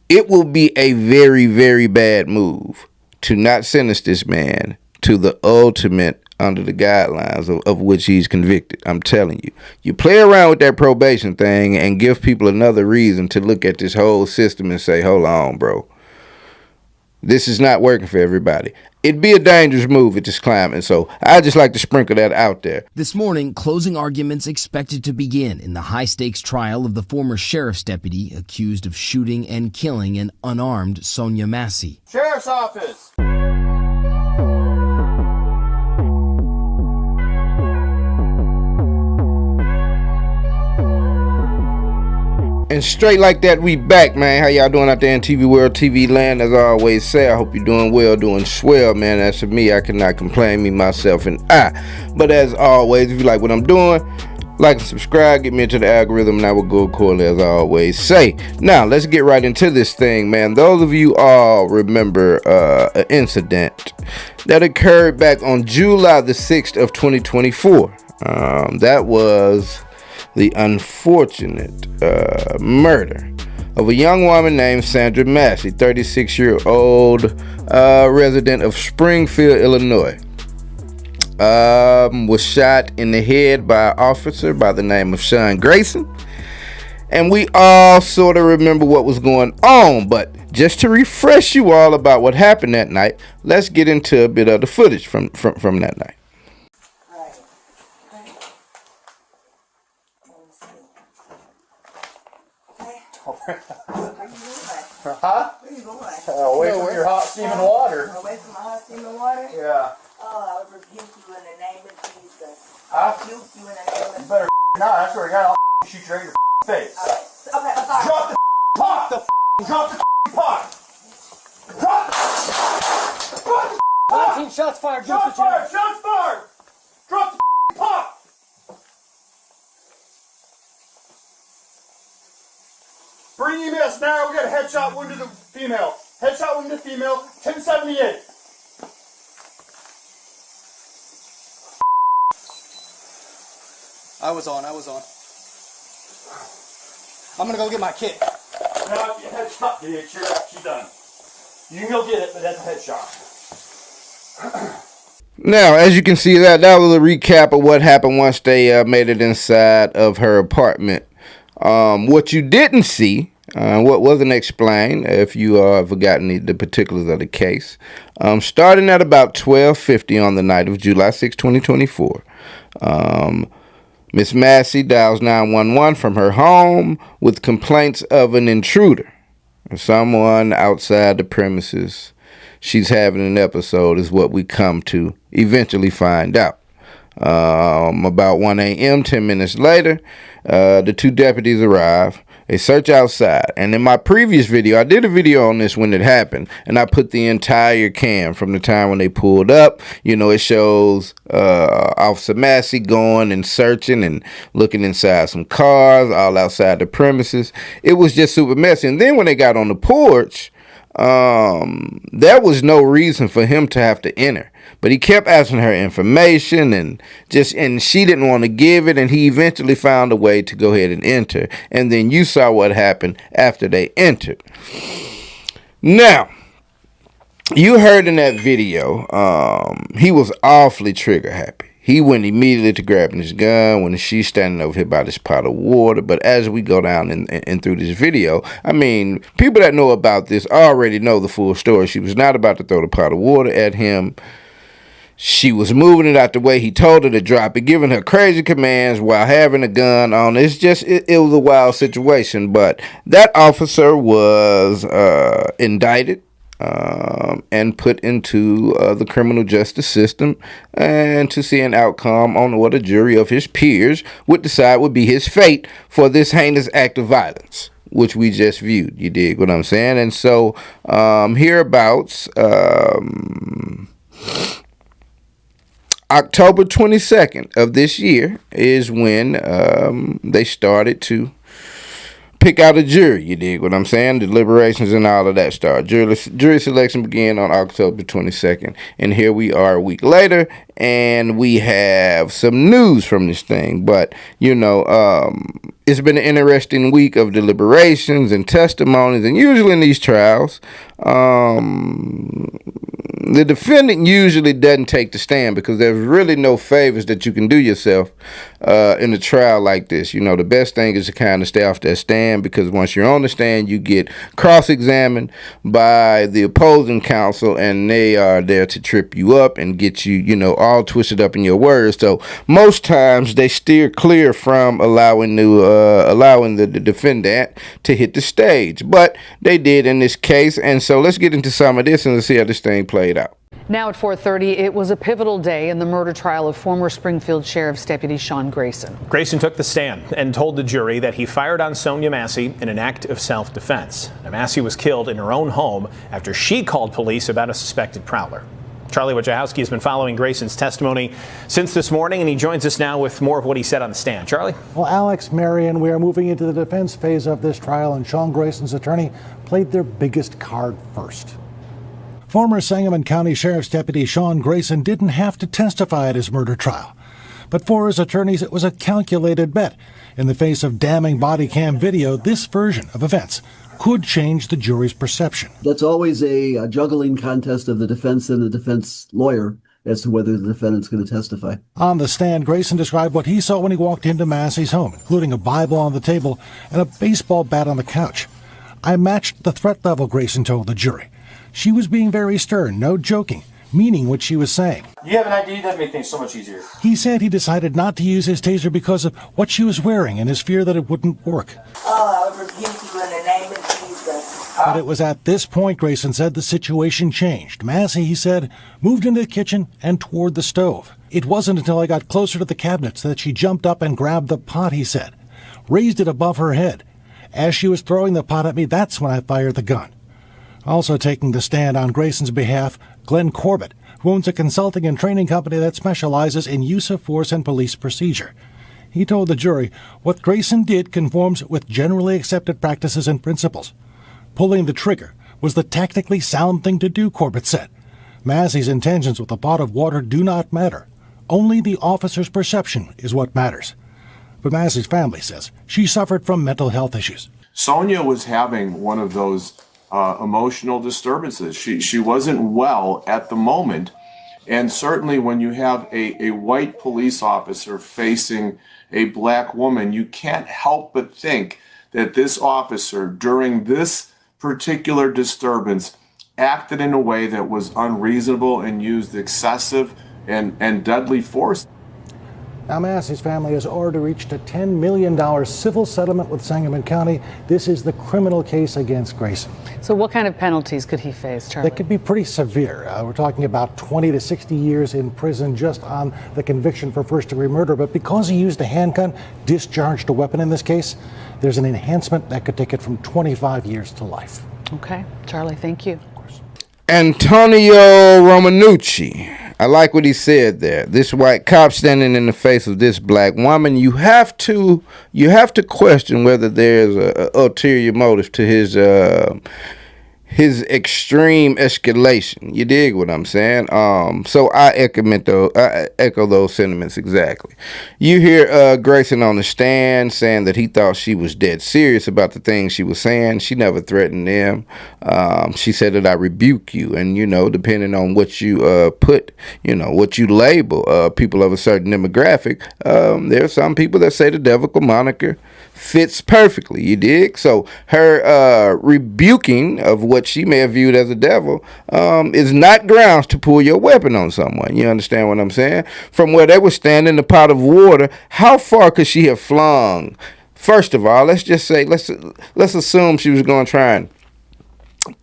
It will be a very, very bad move to not sentence this man to the ultimate under the guidelines of which he's convicted. I'm telling you. You play around with that probation thing and give people another reason to look at this whole system and say, hold on, bro. This is not working for everybody. It'd be a dangerous move at this climate, so I just like to sprinkle that out there. This morning, closing arguments expected to begin in the high-stakes trial of the former sheriff's deputy accused of shooting and killing an unarmed Sonya Massey. Sheriff's Office! And straight like that, we back, man. How y'all doing out there in TV world, TV land? As I always say, I hope you're doing well, doing swell, man. As for me, I cannot complain, me, myself, and I. But as always, if you like what I'm doing, like and subscribe, get me into the algorithm, and I will go accordingly, as I always say. Now, let's get right into this thing, man. Those of you all remember an incident that occurred back on July the 6th of 2024. That was the unfortunate murder of a young woman named Sonya Massey, 36-year-old resident of Springfield, Illinois. Was shot in the head by an officer by the name of Sean Grayson. And we all sort of remember what was going on, but just to refresh you all about what happened that night, let's get into a bit of the footage from that night. Huh? Where you going? Away from your hot steaming water. Away from my hot steaming water? Yeah. Oh, I rebuke you in the name of Jesus. I rebuke you in the name of You better not. I swear to God, I'll shoot you right in your face. Okay, I'm sorry. Drop the pot! Drop the pot! Drop the pot! 19 shots fired. Shots fired! Shots fired! Drop the pot! Bring EMS now. We got a headshot wound to the female. Headshot wound to the female. 1078. I was on. I'm gonna go get my kit. No, if you headshot, dude, she's done. You can go get it, but that's a headshot. Now, as you can see, that was a recap of what happened once they made it inside of her apartment. What you didn't see, what wasn't explained, if you have forgotten the particulars of the case, starting at about 12:50 on the night of July 6, 2024, Miss Massey dials 911 from her home with complaints of an intruder, someone outside the premises. She's having an episode is what we come to eventually find out. About 1 a.m., 10 minutes later, the two deputies arrive. They search outside. And in my previous video, I did a video on this when it happened, and I put the entire cam from the time when they pulled up. You know, it shows Officer Massey going and searching and looking inside some cars, all outside the premises. It was just super messy. And then when they got on the porch, there was no reason for him to have to enter, but he kept asking her information and she didn't want to give it, and he eventually found a way to go ahead and enter. And then you saw what happened after they entered. Now, you heard in that video, he was awfully trigger happy. He went immediately to grabbing his gun when she's standing over here by this pot of water. But as we go down and through this video, I mean, people that know about this already know the full story. She was not about to throw the pot of water at him. She was moving it out the way. He told her to drop it, giving her crazy commands while having a gun on. It's just, it was a wild situation. But that officer was indicted. And put into the criminal justice system, and to see an outcome on what a jury of his peers would decide would be his fate for this heinous act of violence, which we just viewed. You dig what I'm saying? And so hereabouts October 22nd of this year is when they started to pick out a jury. You dig what I'm saying? Deliberations and all of that start. Jury selection began on October 22nd, and here we are a week later, and we have some news from this thing. But it's been an interesting week of deliberations and testimonies, and usually in these trials, the defendant usually doesn't take the stand because there's really no favors that you can do yourself in a trial like this. The best thing is to kind of stay off that stand, because once you're on the stand, you get cross-examined by the opposing counsel, and they are there to trip you up and get you, all twisted up in your words. So most times they steer clear from allowing the defendant to hit the stage, but they did in this case. And so let's get into some of this and let's see how this thing played out. Now at 4:30, it was a pivotal day in the murder trial of former Springfield Sheriff's Deputy Sean Grayson. Grayson took the stand and told the jury that he fired on Sonya Massey in an act of self-defense. Now, Massey was killed in her own home after she called police about a suspected prowler. Charlie Wojciechowski has been following Grayson's testimony since this morning, and he joins us now with more of what he said on the stand. Charlie? Well, Alex, Marion, we are moving into the defense phase of this trial, and Sean Grayson's attorney played their biggest card first. Former Sangamon County Sheriff's Deputy Sean Grayson didn't have to testify at his murder trial. But for his attorneys, it was a calculated bet. In the face of damning body cam video, this version of events could change the jury's perception. That's always a juggling contest of the defense and the defense lawyer as to whether the defendant's going to testify. On the stand, Grayson described what he saw when he walked into Massey's home, including a Bible on the table and a baseball bat on the couch. I matched the threat level, Grayson told the jury. She was being very stern, no joking, meaning what she was saying. You have an ID, that'd make things so much easier. He said he decided not to use his taser because of what she was wearing and his fear that it wouldn't work. Oh, I rebuke you in the name of Jesus. But it was at this point, Grayson said, the situation changed. Massey, he said, moved into the kitchen and toward the stove. It wasn't until I got closer to the cabinets that she jumped up and grabbed the pot, he said, raised it above her head. As she was throwing the pot at me, that's when I fired the gun. Also taking the stand on Grayson's behalf, Glenn Corbett, who owns a consulting and training company that specializes in use of force and police procedure. He told the jury what Grayson did conforms with generally accepted practices and principles. Pulling the trigger was the tactically sound thing to do, Corbett said. Massey's intentions with the pot of water do not matter. Only the officer's perception is what matters. But Massey's family says she suffered from mental health issues. Sonya was having one of those emotional disturbances. She wasn't well at the moment. And certainly when you have a white police officer facing a black woman, you can't help but think that this officer, during this particular disturbance, acted in a way that was unreasonable and used excessive and deadly force. Now, Massey's family has already reached a $10 million civil settlement with Sangamon County. This is the criminal case against Grayson. So what kind of penalties could he face, Charlie? That could be pretty severe. We're talking about 20 to 60 years in prison just on the conviction for first-degree murder. But because he used a handgun, discharged a weapon in this case, there's an enhancement that could take it from 25 years to life. Okay. Charlie, thank you. Antonio Romanucci. I like what he said there. This white cop standing in the face of this black woman, you have to question whether there's a ulterior motive to his extreme escalation. You dig what I'm saying? So I echo those sentiments exactly. You hear Grayson on the stand saying that he thought she was dead serious about the things she was saying. She never threatened them. She said that I rebuke you, and depending on what you what you label people of a certain demographic, there are some people that say the devil moniker fits perfectly. You dig? So her rebuking of what she may have viewed as a devil is not grounds to pull your weapon on someone. You understand what I'm saying? From where they were standing, the pot of water, how far could she have flung? First of all, let's just say, let's assume she was going to try and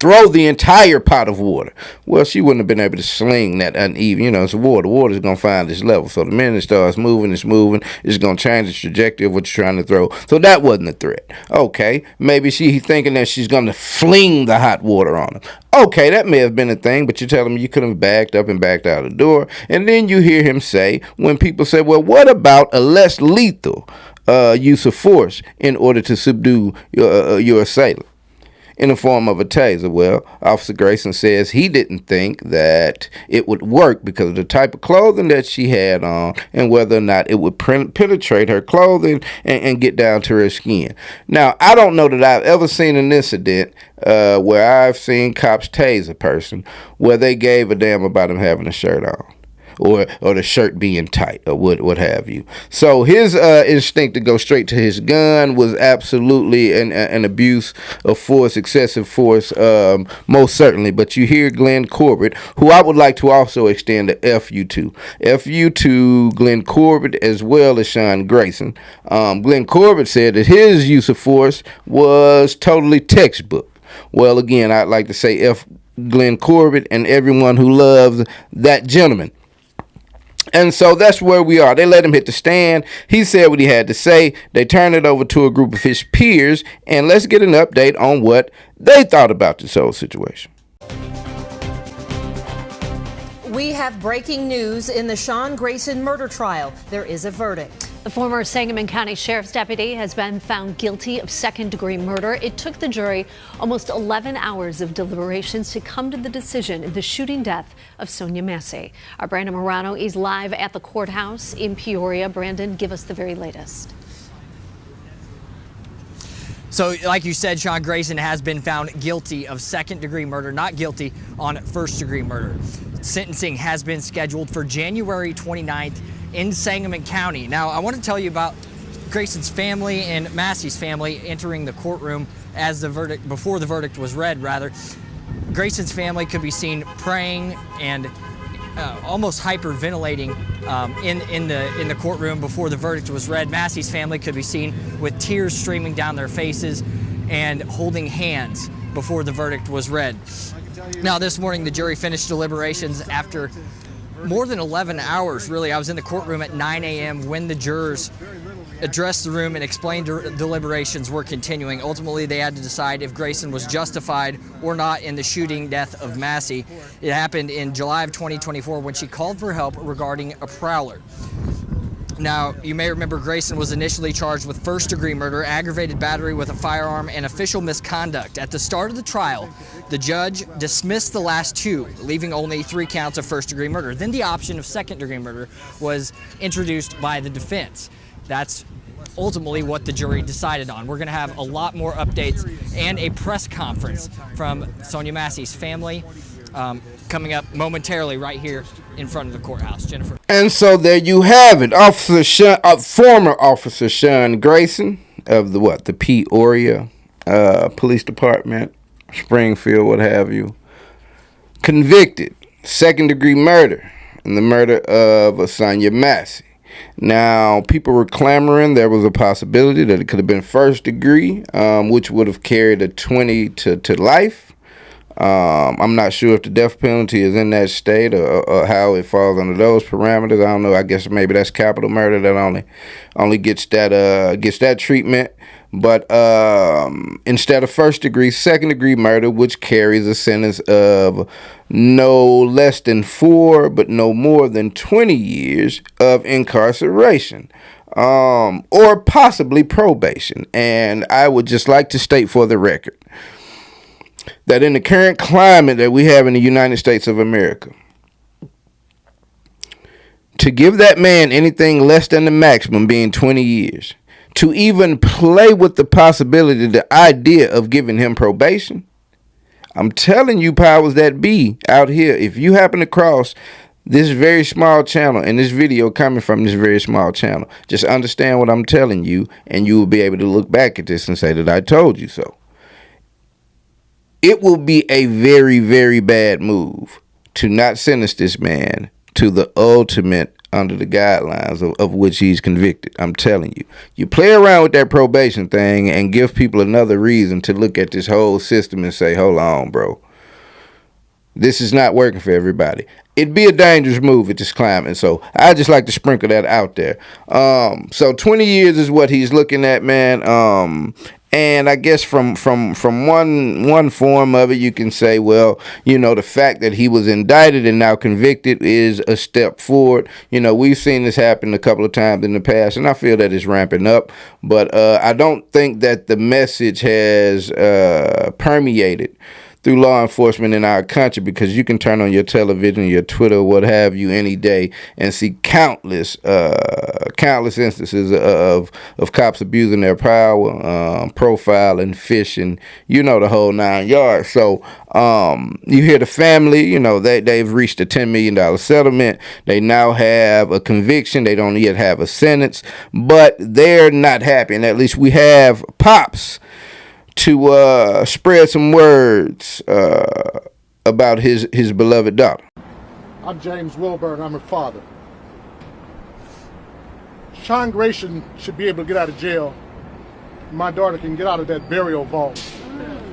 throw the entire pot of water. Well, she wouldn't have been able to sling that uneven. It's water. Water's going to find its level. So the minute it starts moving, it's going to change the trajectory of what you're trying to throw. So that wasn't a threat. Okay, maybe she's thinking that she's going to fling the hot water on him. Okay, that may have been a thing, but you're telling me you could have backed up and backed out the door. And then you hear him say, when people say, well, what about a less lethal use of force in order to subdue your assailant in the form of a taser. Well, Officer Grayson says he didn't think that it would work because of the type of clothing that she had on and whether or not it would penetrate her clothing and get down to her skin. Now, I don't know that I've ever seen an incident where I've seen cops tase a person where they gave a damn about him having a shirt on. Or the shirt being tight, or what have you. So his instinct to go straight to his gun was absolutely an abuse of force, excessive force, most certainly. But you hear Glenn Corbett, who I would like to also extend a FU to Glenn Corbett as well as Sean Grayson. Glenn Corbett said that his use of force was totally textbook. Well, again, I'd like to say F Glenn Corbett and everyone who loves that gentleman. And so that's where we are. They let him hit the stand. He said what he had to say. They turned it over to a group of his peers. And let's get an update on what they thought about this whole situation. We have breaking news in the Sean Grayson murder trial. There is a verdict. The former Sangamon County Sheriff's deputy has been found guilty of second-degree murder. It took the jury almost 11 hours of deliberations to come to the decision in the shooting death of Sonya Massey. Our Brandon Morano is live at the courthouse in Peoria. Brandon, give us the very latest. So, like you said, Sean Grayson has been found guilty of second-degree murder, not guilty on first-degree murder. Sentencing has been scheduled for January 29th in Sangamon County. Now, I want to tell you about Grayson's family and Massey's family entering the courtroom as before the verdict was read, rather. Grayson's family could be seen praying and almost hyperventilating in the courtroom before the verdict was read. Massey's family could be seen with tears streaming down their faces and holding hands before the verdict was read. Now, this morning the jury finished deliberations after more than 11 hours, really. I was in the courtroom at 9 a.m. when the jurors addressed the room and explained deliberations were continuing. Ultimately, they had to decide if Grayson was justified or not in the shooting death of Massey. It happened in July of 2024 when she called for help regarding a prowler. Now, you may remember Grayson was initially charged with first-degree murder, aggravated battery with a firearm, and official misconduct. At the start of the trial, the judge dismissed the last two, leaving only 3 counts of first-degree murder. Then the option of second-degree murder was introduced by the defense. That's ultimately what the jury decided on. We're going to have a lot more updates and a press conference from Sonya Massey's family coming up momentarily right here in front of the courthouse. Jennifer. And so there you have it. Former Officer Sean Grayson of the Peoria Police Department, Springfield, what have you, convicted second-degree murder in the murder of Sonya Massey. Now, people were clamoring there was a possibility that it could have been first degree, which would have carried a 20 to life. I'm not sure if the death penalty is in that state or how it falls under those parameters. I don't know. I guess maybe that's capital murder that only gets that treatment. But instead of first degree, second degree murder, which carries a sentence of no less than 4 but no more than 20 years of incarceration. Or possibly probation. And I would just like to state for the record that in the current climate that we have in the United States of America, to give that man anything less than the maximum being 20 years, to even play with the possibility, the idea of giving him probation, I'm telling you, powers that be out here, if you happen to cross this very small channel and this video coming from this very small channel, just understand what I'm telling you, and you will be able to look back at this and say that I told you so. It will be a very, very bad move to not sentence this man to the ultimate under the guidelines of which he's convicted. I'm telling you. You play around with that probation thing and give people another reason to look at this whole system and say, hold on, bro. This is not working for everybody. It'd be a dangerous move at this climate. So I just like to sprinkle that out there. So 20 years is what he's looking at, man. And I guess from one form of it, you can say, well, the fact that he was indicted and now convicted is a step forward. We've seen this happen a couple of times in the past, and I feel that it's ramping up. But I don't think that the message has permeated through law enforcement in our country, because you can turn on your television, your Twitter, what have you, any day and see countless instances of cops abusing their power, profiling, fishing, the whole 9 yards. So you hear the family, they've reached a $10 million settlement. They now have a conviction. They don't yet have a sentence, but they're not happy. And at least we have Pops to spread some words about his beloved daughter. I'm James Wilburn. I'm her father. Sean Grayson should be able to get out of jail. My daughter can get out of that burial vault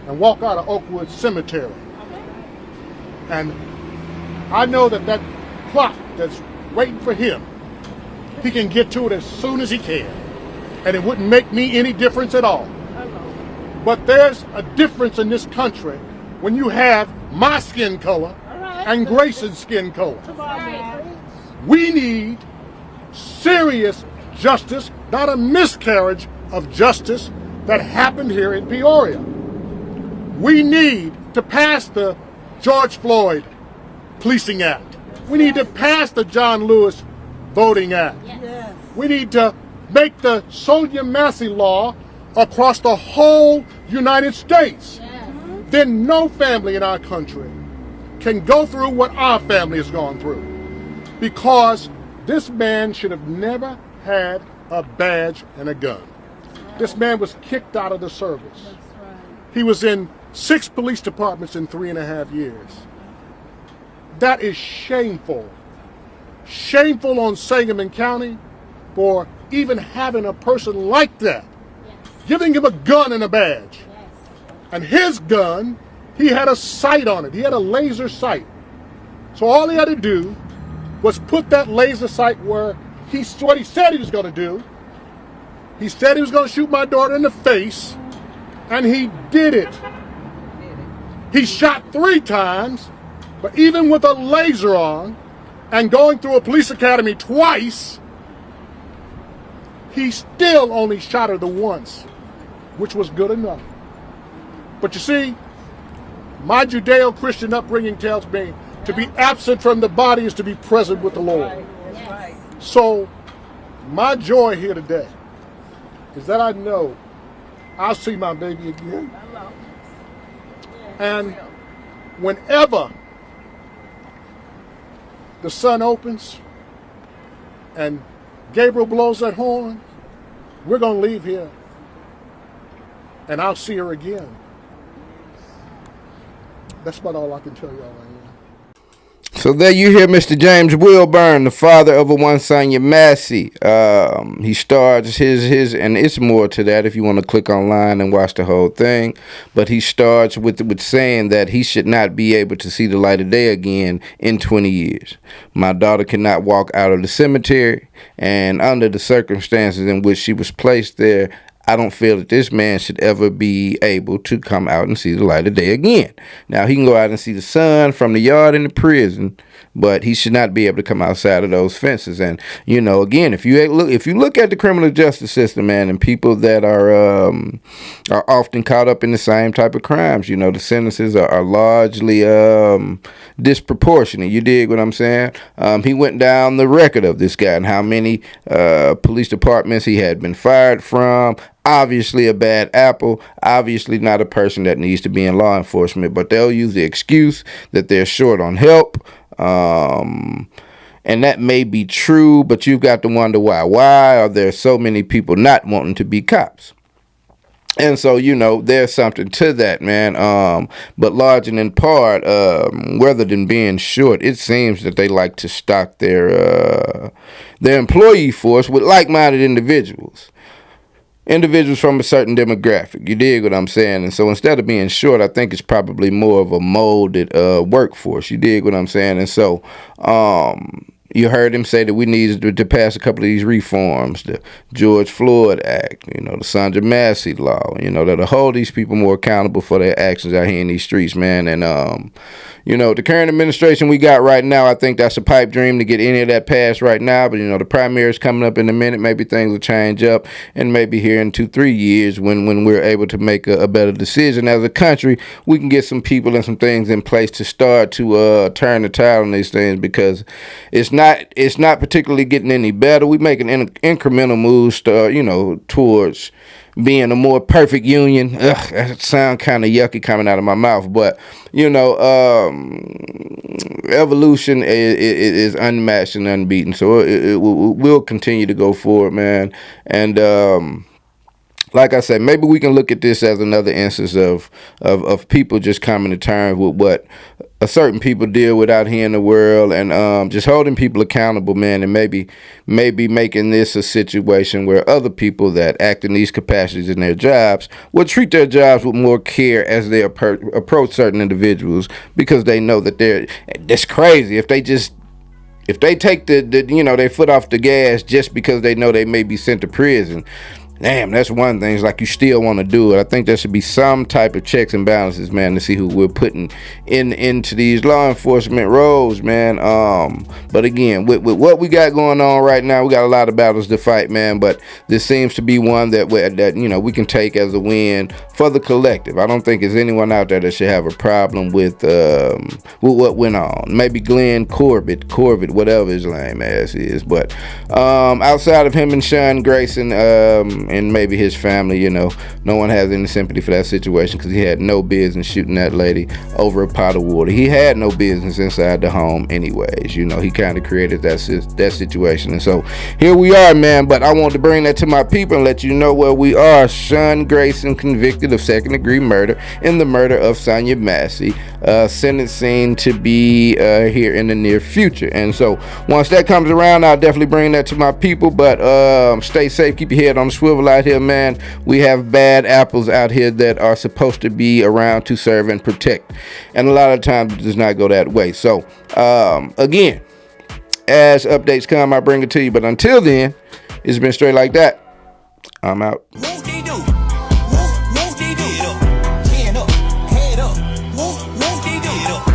and walk out of Oakwood Cemetery. And I know that plot that's waiting for him, he can get to it as soon as he can. And it wouldn't make me any difference at all. But there's a difference in this country when you have my skin color and Grayson's skin color. We need serious justice, not a miscarriage of justice that happened here in Peoria. We need to pass the George Floyd Policing Act. We need to pass the John Lewis Voting Act. We need to make the Sonya Massey law across the whole United States. Then no family in our country can go through what our family has gone through, because this man should have never had a badge and a gun. This man was kicked out of the service. He was in 6 police departments in 3.5 years. That is shameful. Shameful on Sangamon County for even having a person like that, giving him a gun and a badge. And his gun, he had a sight on it. He had a laser sight. So all he had to do was put that laser sight where what he said he was going to do. He said he was going to shoot my daughter in the face, and he did it. He shot 3 times, but even with a laser on and going through a police academy twice, he still only shot her the once, which was good enough. But you see, my Judeo-Christian upbringing tells me to be absent from the body is to be present with the Lord. So my joy here today is that I know I'll see my baby again. And whenever the sun opens and Gabriel blows that horn, we're going to leave here and I'll see her again. That's about all I can tell y'all right now. So there you hear Mr. James Wilburn, the father of a one Sonya Massey. He starts his, and it's more to that if you want to click online and watch the whole thing. But he starts with saying that he should not be able to see the light of day again in 20 years. My daughter cannot walk out of the cemetery, and under the circumstances in which she was placed there, I don't feel that this man should ever be able to come out and see the light of day again. Now, he can go out and see the sun from the yard in the prison, but he should not be able to come outside of those fences. And, you know, again, if you look at the criminal justice system, man, and people that are often caught up in the same type of crimes, you know, the sentences are largely disproportionate. You dig what I'm saying? He went down the record of this guy and how many police departments he had been fired from. Obviously a bad apple, obviously not a person that needs to be in law enforcement, but they'll use the excuse that they're short on help. And that may be true, but you've got to wonder why. Why are there so many people not wanting to be cops? And so, you know, there's something to that, man. But large and in part, rather than being short, it seems that they like to stock their employee force with like-minded individuals from a certain demographic. You dig what I'm saying? And so instead of being short, I think it's probably more of a molded workforce. You dig what I'm saying? And so You heard him say that we needed to pass a couple of these reforms, the George Floyd Act, the Sonya Massey law, that'll hold these people more accountable for their actions out here in these streets, man. And, the current administration we got right now, I think that's a pipe dream to get any of that passed right now. But, the primary is coming up in a minute. Maybe things will change up. And maybe here in 2-3 years when we're able to make a better decision as a country, we can get some people and some things in place to start to turn the tide on these things, because it's not particularly getting any better. We're making incremental moves, towards being a more perfect union. That sounds kind of yucky coming out of my mouth, but evolution is unmatched and unbeaten. So it will continue to go forward, man. And like I said, maybe we can look at this as another instance of people just coming to terms with what a certain people deal with out here in the world, and just holding people accountable, man, and maybe making this a situation where other people that act in these capacities in their jobs will treat their jobs with more care as they approach certain individuals, because they know that that's crazy if they take their foot off the gas just because they know they may be sent to prison. Damn, that's one thing. It's like you still want to do it. I think there should be some type of checks and balances, man, to see who we're putting into these law enforcement roles, man. But again, with what we got going on right now, we got a lot of battles to fight, man. But this seems to be one that we can take as a win for the collective. I don't think there's anyone out there that should have a problem with what went on. Maybe Glenn Corbett, whatever his lame ass is. But outside of him and Sean Grayson, and maybe his family, no one has any sympathy for that situation, because he had no business shooting that lady over a pot of water. He had no business inside the home anyways. He kind of created that situation. And so here we are, man. But I want to bring that to my people and let you know where we are. Sean Grayson convicted of second-degree murder in the murder of Sonya Massey, sentencing to be here in the near future. And so once that comes around, I'll definitely bring that to my people. But stay safe, keep your head on the swivel out here, man. We have bad apples out here that are supposed to be around to serve and protect, and a lot of times it does not go that way. So again, as updates come, I bring it to you. But until then, it's been straight like that. I'm out. Won't they do? Won't they do? Head up, head up. Won't they do?